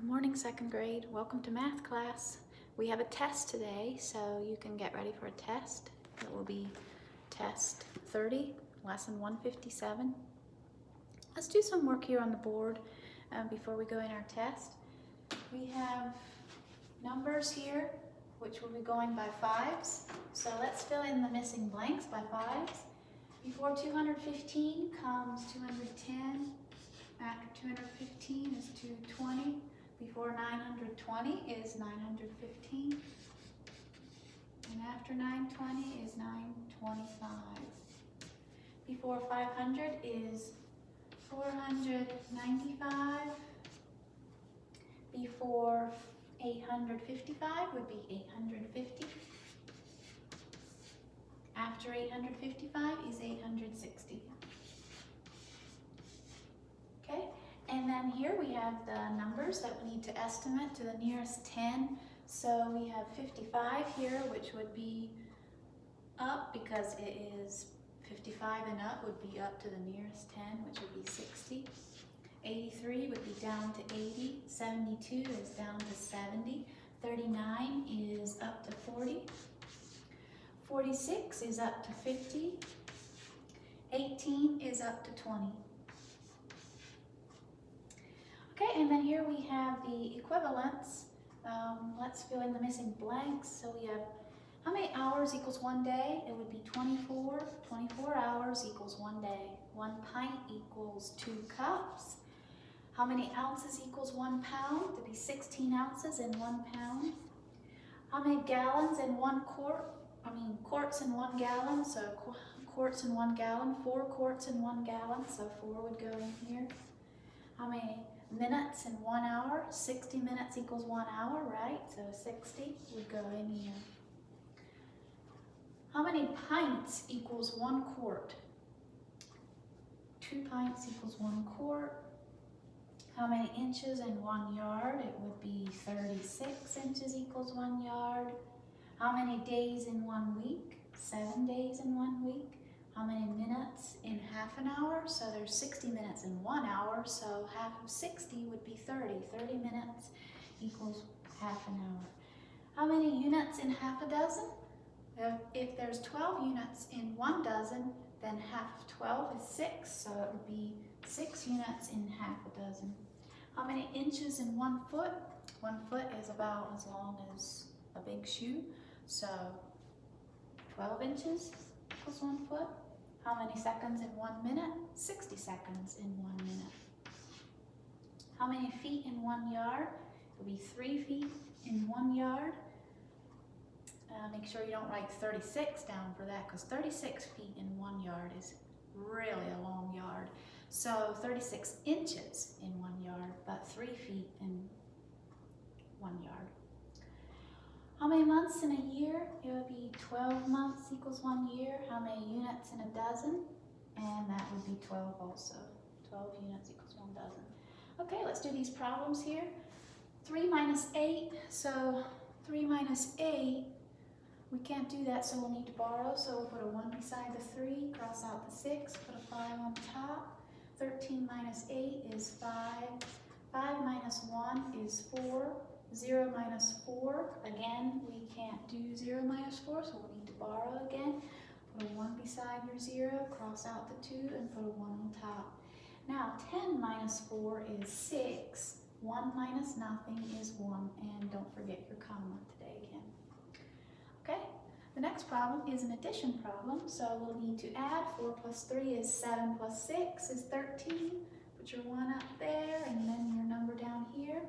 Good morning, second grade. Welcome to math class. We have a test today, so you can get ready for a test. It will be test 30, lesson 157. Let's do some work here on the board before we go in our test. We have numbers here, which will be going by fives. So let's fill in the missing blanks by fives. Before 215 comes 210. After 215 is 220. Before 920 is 915. And after 920 is 925. Before 500 is 495. Before 855 would be 850. After 855 is 860. Okay, and then here we have the numbers that we need to estimate to the nearest 10. So we have 55 here, which would be up because it is 55 and up would be up to the nearest 10, which would be 60. 83 would be down to 80. 72 is down to 70. 39 is up to 40. 46 is up to 50. 18 is up to 20. Okay, and then here we have the equivalents. Let's fill in the missing blanks. So we have how many hours equals 1 day? It would be 24. 24 hours equals 1 day. 1 pint equals 2 cups. How many ounces equals 1 pound? It would be 16 ounces in 1 pound. How many gallons in 1 quart? Quarts in 1 gallon. So quarts in 1 gallon. 4 quarts in 1 gallon. So 4 would go in here. How many minutes in 1 hour? 60 minutes equals 1 hour, right? So 60 would go in here. How many pints equals 1 quart? 2 pints equals 1 quart. How many inches in 1 yard? It would be 36 inches equals 1 yard. How many days in 1 week? 7 days in 1 week. How many minutes in half an hour? So there's 60 minutes in 1 hour, so half of 60 would be 30. 30 minutes equals half an hour. How many units in half a dozen? If there's 12 units in 1 dozen, then half of 12 is 6, so it would be 6 units in half a dozen. How many inches in 1 foot? 1 foot is about as long as a big shoe, so 12 inches equals 1 foot. How many seconds in 1 minute? 60 seconds in 1 minute. How many feet in 1 yard? It will be 3 feet in 1 yard. Make sure you don't write 36 down for that, because 36 feet in 1 yard is really a long yard. So 36 inches in 1 yard, but 3 feet in 1 yard. How many months in a year? It would be 12 months equals 1 year. How many units in a dozen? And that would be 12 also. 12 units equals 1 dozen. Okay, let's do these problems here. 3 minus 8. So 3 minus 8, we can't do that, so we'll need to borrow. So we'll put a 1 beside the 3, cross out the 6, put a 5 on top. 13 minus 8 is 5. 5 minus 1 is 4. 0 minus 4, again, we can't do 0 minus 4, so we'll need to borrow again. Put a 1 beside your 0, cross out the 2, and put a 1 on top. Now, 10 minus 4 is 6. 1 minus nothing is 1, and don't forget your comma today again. Okay, the next problem is an addition problem, so we'll need to add. 4 plus 3 is 7 plus 6 is 13. Put your 1 up there, and then your number down here.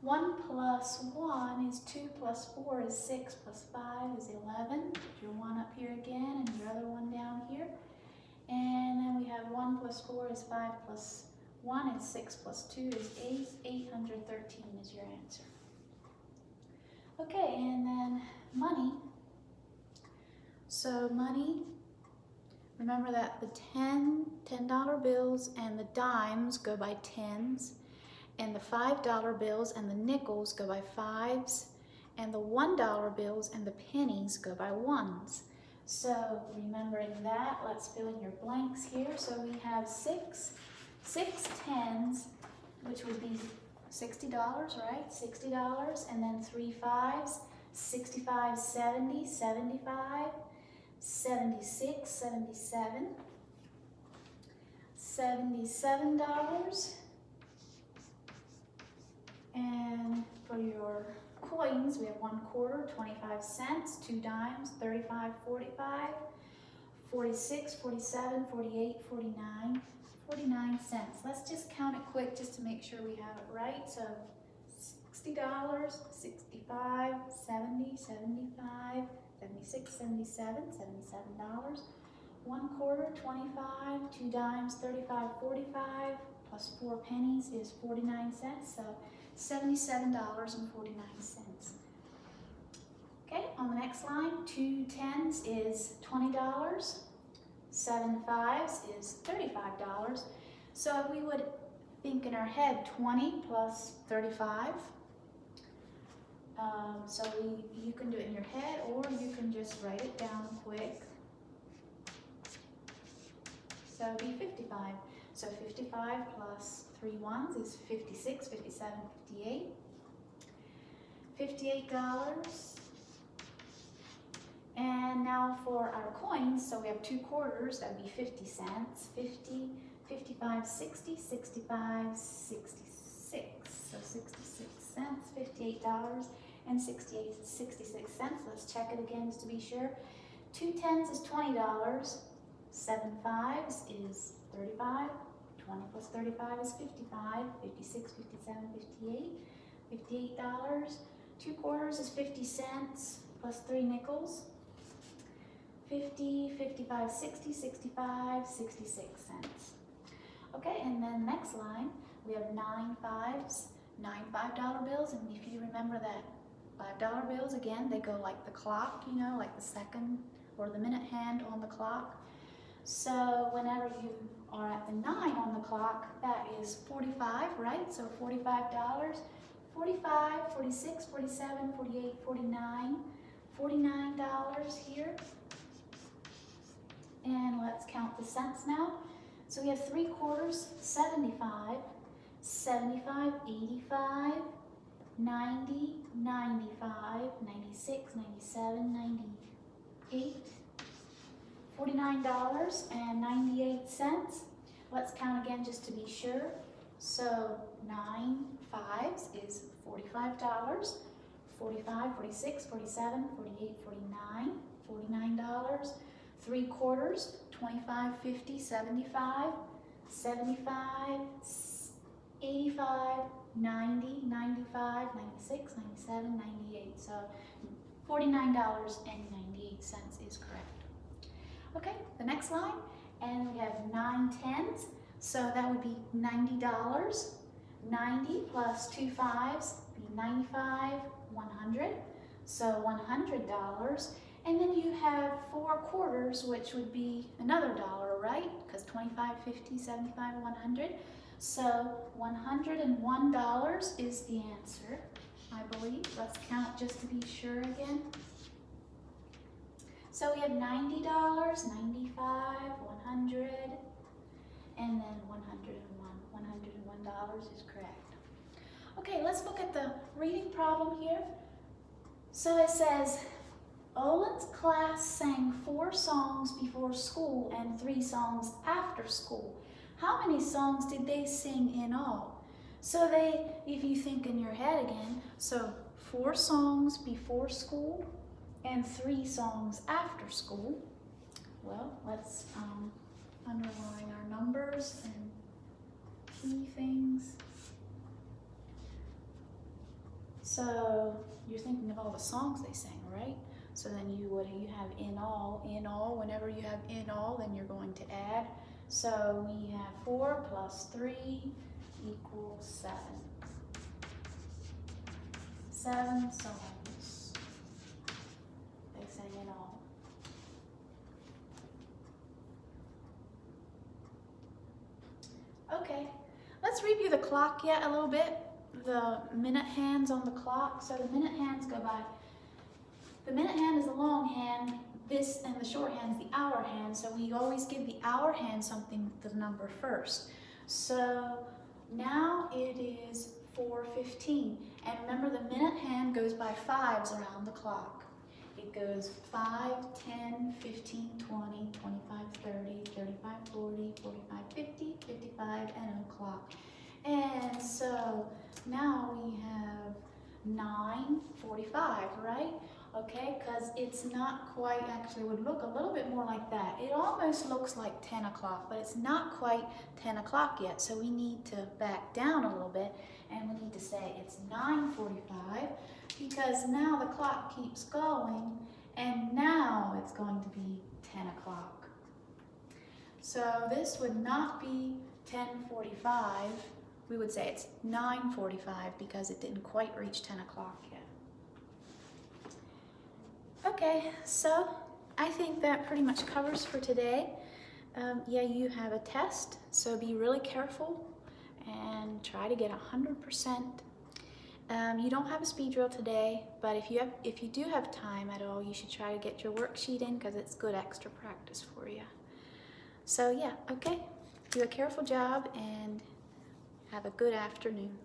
1 plus 1 is 2 plus 4 is 6 plus 5 is 11. Put your 1 up here again and your other 1 down here. And then we have 1 plus 4 is 5 plus 1 is 6 plus 2 is 8. 813 is your answer. Okay, and then money. So money, remember that the $10 bills and the dimes go by tens. And the $5 bills and the nickels go by fives, and the $1 bills and the pennies go by ones. So remembering that, let's fill in your blanks here. So we have six tens, which would be $60, right? $60, and then 3 5s, 65, 70, 75, 76, 77, $77. And for your coins, we have 1 quarter, 25 cents, 2 dimes, 35, 45, 46, 47, 48, 49, 49 cents. Let's just count it quick just to make sure we have it right. So $60, 65, 70, 75, 76, 77, $77. 1 quarter, 25, 2 dimes, 35, 45, plus 4 pennies is 49 cents. So $77.49. Okay, on the next line, 2 10s is $20, 7 5s is $35. So we would think in our head 20 plus 35. So you can do it in your head, or you can just write it down quick. So it'd be 55. So 55 plus 3 1s is 56, 57, 58. $58. And now for our coins, so we have 2 quarters, that'd be 50 cents. 50, 55, 60, 65, 66. So 66 cents, $58 and 66 cents. Let's check it again just to be sure. 2 10s is $20. 7 5s is 35. 20 plus 35 is 55. 56, 57, 58. $58. 2 quarters is 50 cents plus 3 nickels. 50, 55, 60, 65, 66 cents. Okay, and then next line, we have 9 5s, 9 $5 bills, and if you remember that $5 bills, again, they go like the clock, you know, like the second or the minute hand on the clock. So whenever you are at the 9 on the clock, that is 45, right? So $45, 45, 46, 47, 48, 49, $49 here. And let's count the cents now. So we have 3 quarters, 75, 75, 85, 90, 95, 96, 97, 98, $49.98. Let's count again just to be sure. So 9 5s is $45, 45, 46, 47, 48, 49, $49. 3 quarters, 25, 50, 75, 75, 85, 90, 95, 96, 97, 98. So $49.98 is correct. Okay, the next line, and we have 9 10s, so that would be $90. 90 plus 2 5s be 95, 100, so $100. And then you have 4 quarters, which would be another dollar, right? Because 25, 50, 75, 100. So $101 is the answer, I believe. Let's count just to be sure again. So we have $90, 95, 100, and then 101. $101 is correct. Okay, let's look at the reading problem here. So it says, Olin's class sang 4 songs before school and 3 songs after school. How many songs did they sing in all? So if you think in your head again, so 4 songs before school and 3 songs after school. Well, let's underline our numbers and key things. So you're thinking of all the songs they sang, right? So then you have in all, whenever you have in all, then you're going to add. So we have 4 plus 3 equals 7. 7 songs they sang in all. Okay, let's review the clock yet a little bit. The minute hands on the clock. So the minute hands go by. The minute hand is the long hand, this and the short hand is the hour hand, so we always give the hour hand something, the number first. So now it is 4 5:15. And remember, the minute hand goes by fives around the clock. It goes 5, 10, 15, 20, 25, 30, 35, 40, 45, 50, 55, and o'clock. And so now we have 9:45, right? Okay, because it's not quite, actually would look a little bit more like that. It almost looks like 10 o'clock, but it's not quite 10 o'clock yet. So we need to back down a little bit and we need to say it's 9:45 because now the clock keeps going and now it's going to be 10 o'clock. So this would not be 10:45. We would say it's 9:45 because it didn't quite reach 10 o'clock yet. Okay, so I think that pretty much covers for today. Yeah, you have a test, so be really careful and try to get 100%. You don't have a speed drill today, but if you do have time at all, you should try to get your worksheet in because it's good extra practice for you. So yeah, okay, do a careful job and have a good afternoon.